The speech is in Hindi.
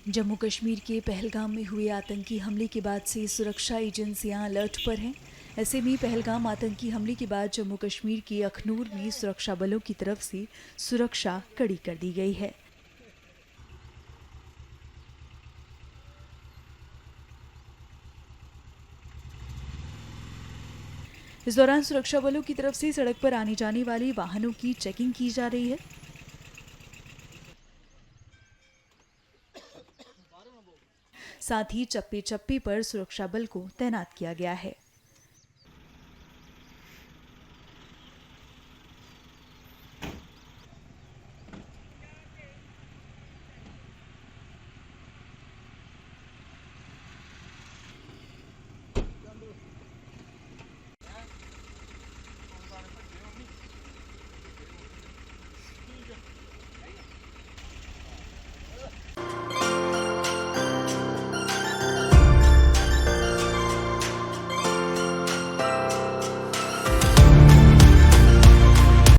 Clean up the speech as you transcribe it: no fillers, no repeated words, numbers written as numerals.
जम्मू कश्मीर के पहलगाम में हुए आतंकी हमले के बाद से सुरक्षा एजेंसियां अलर्ट पर हैं। ऐसे में पहलगाम आतंकी हमले के बाद जम्मू कश्मीर के अखनूर में सुरक्षा बलों की तरफ से सुरक्षा कड़ी कर दी गई है। इस दौरान सुरक्षा बलों की तरफ से सड़क पर आने जाने वाले वाहनों की चेकिंग की जा रही है। साथ ही चप्पे चप्पे पर सुरक्षा बल को तैनात किया गया है।